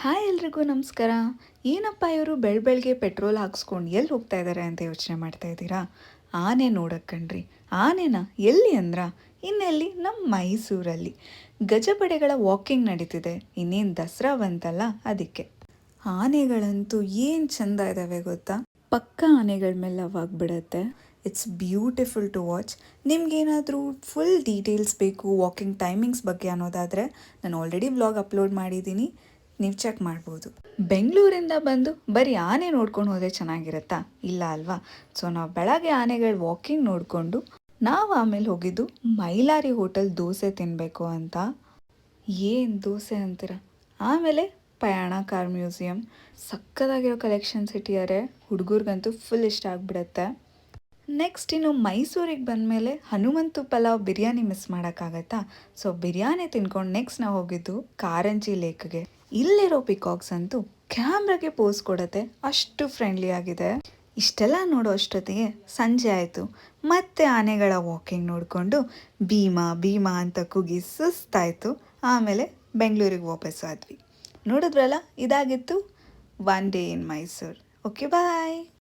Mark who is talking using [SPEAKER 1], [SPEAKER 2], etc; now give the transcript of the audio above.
[SPEAKER 1] Hi ಎಲ್ರಿಗೂ ನಮಸ್ಕಾರ. ಏನಪ್ಪ ಇವರು ಬೆಳಗ್ಗೆ ಪೆಟ್ರೋಲ್ ಹಾಕ್ಸ್ಕೊಂಡು ಎಲ್ಲಿ ಹೋಗ್ತಾ ಇದ್ದಾರೆ ಅಂತ ಯೋಚನೆ ಮಾಡ್ತಾ ಇದ್ದೀರಾ? ಆನೆ ನೋಡಕ್ಕೆ ಕಣ್ರಿ. ಆನೆನಾ ಎಲ್ಲಿ ಅಂದ್ರ? ಇನ್ನೆಲ್ಲಿ? ನಮ್ಮ ಮೈಸೂರಲ್ಲಿ ಗಜಪಡೆಗಳ ವಾಕಿಂಗ್ ನಡೀತಿದೆ. ಇನ್ನೇನು ದಸರಾ ಬಂತಲ್ಲ ಅದಕ್ಕೆ. ಆನೆಗಳಂತೂ ಏನು ಚಂದ ಇದ್ದಾವೆ ಗೊತ್ತಾ? ಪಕ್ಕ ಆನೆಗಳ ಮೇಲೆ ಅವಾಗ್ಬಿಡತ್ತೆ. It's beautiful to watch. ನಿಮ್ಗೇನಾದರೂ ಫುಲ್ ಡೀಟೇಲ್ಸ್ ಬೇಕು ವಾಕಿಂಗ್ ಟೈಮಿಂಗ್ಸ್ ಬಗ್ಗೆ ಅನ್ನೋದಾದರೆ ನಾನು ಆಲ್ರೆಡಿ ವ್ಲಾಗ್ ಅಪ್ಲೋಡ್ ಮಾಡಿದ್ದೀನಿ, ನೀವು ಚೆಕ್ ಮಾಡ್ಬೋದು. ಬೆಂಗಳೂರಿಂದ ಬಂದು ಬರೀ ಆನೆ ನೋಡ್ಕೊಂಡು ಹೋದರೆ ಚೆನ್ನಾಗಿರುತ್ತಾ? ಇಲ್ಲ ಅಲ್ವಾ? ಸೊ ನಾವು ಬೆಳಗ್ಗೆ ಆನೆಗಳ ವಾಕಿಂಗ್ ನೋಡಿಕೊಂಡು ನಾವು ಆಮೇಲೆ ಹೋಗಿದ್ದು ಮೈಲಾರಿ ಹೋಟೆಲ್ ದೋಸೆ ತಿನ್ನಬೇಕು ಅಂತ. ಏನು ದೋಸೆ ಅಂತೀರ? ಆಮೇಲೆ ಪಯಾಣ ಕಾರ್ ಮ್ಯೂಸಿಯಂ. ಸಕ್ಕದಾಗಿರೋ ಕಲೆಕ್ಷನ್ಸ್ ಇಟ್ಟಿದ್ದಾರೆ, ಹುಡುಗರಿಗಂತೂ ಫುಲ್ ಇಷ್ಟ ಆಗಿಬಿಡತ್ತೆ. ನೆಕ್ಸ್ಟ್ ಇನ್ನು ಮೈಸೂರಿಗೆ ಬಂದಮೇಲೆ ಹನುಮಂತು ಪಲಾವ್ ಬಿರಿಯಾನಿ ಮಿಸ್ ಮಾಡೋಕ್ಕಾಗತ್ತಾ? ಸೊ ಬಿರಿಯಾನಿ ತಿನ್ಕೊಂಡು ನೆಕ್ಸ್ಟ್ ನಾವು ಹೋಗಿದ್ದು ಕಾರಂಜಿ ಲೇಕ್ಗೆ. ಇಲ್ಲಿರೋ ಪಿಕಾಕ್ಸ್ ಅಂತೂ ಕ್ಯಾಮ್ರಾಗೆ ಪೋಸ್ ಕೊಡುತ್ತೆ, ಅಷ್ಟು ಫ್ರೆಂಡ್ಲಿ ಆಗಿದೆ. ಇಷ್ಟೆಲ್ಲ ನೋಡೋ ಅಷ್ಟೊತ್ತಿಗೆ ಸಂಜೆ ಆಯಿತು. ಮತ್ತೆ ಆನೆಗಳ ವಾಕಿಂಗ್ ನೋಡಿಕೊಂಡು ಭೀಮಾ ಭೀಮಾ ಅಂತ ಕೂಗಿ ಸುಸ್ತಾಯಿತು. ಆಮೇಲೆ ಬೆಂಗಳೂರಿಗೆ ವಾಪಸ್ ಆದ್ವಿ. ನೋಡಿದ್ರಲ್ಲ, ಇದಾಗಿತ್ತು one day in Mysore. Okay bye.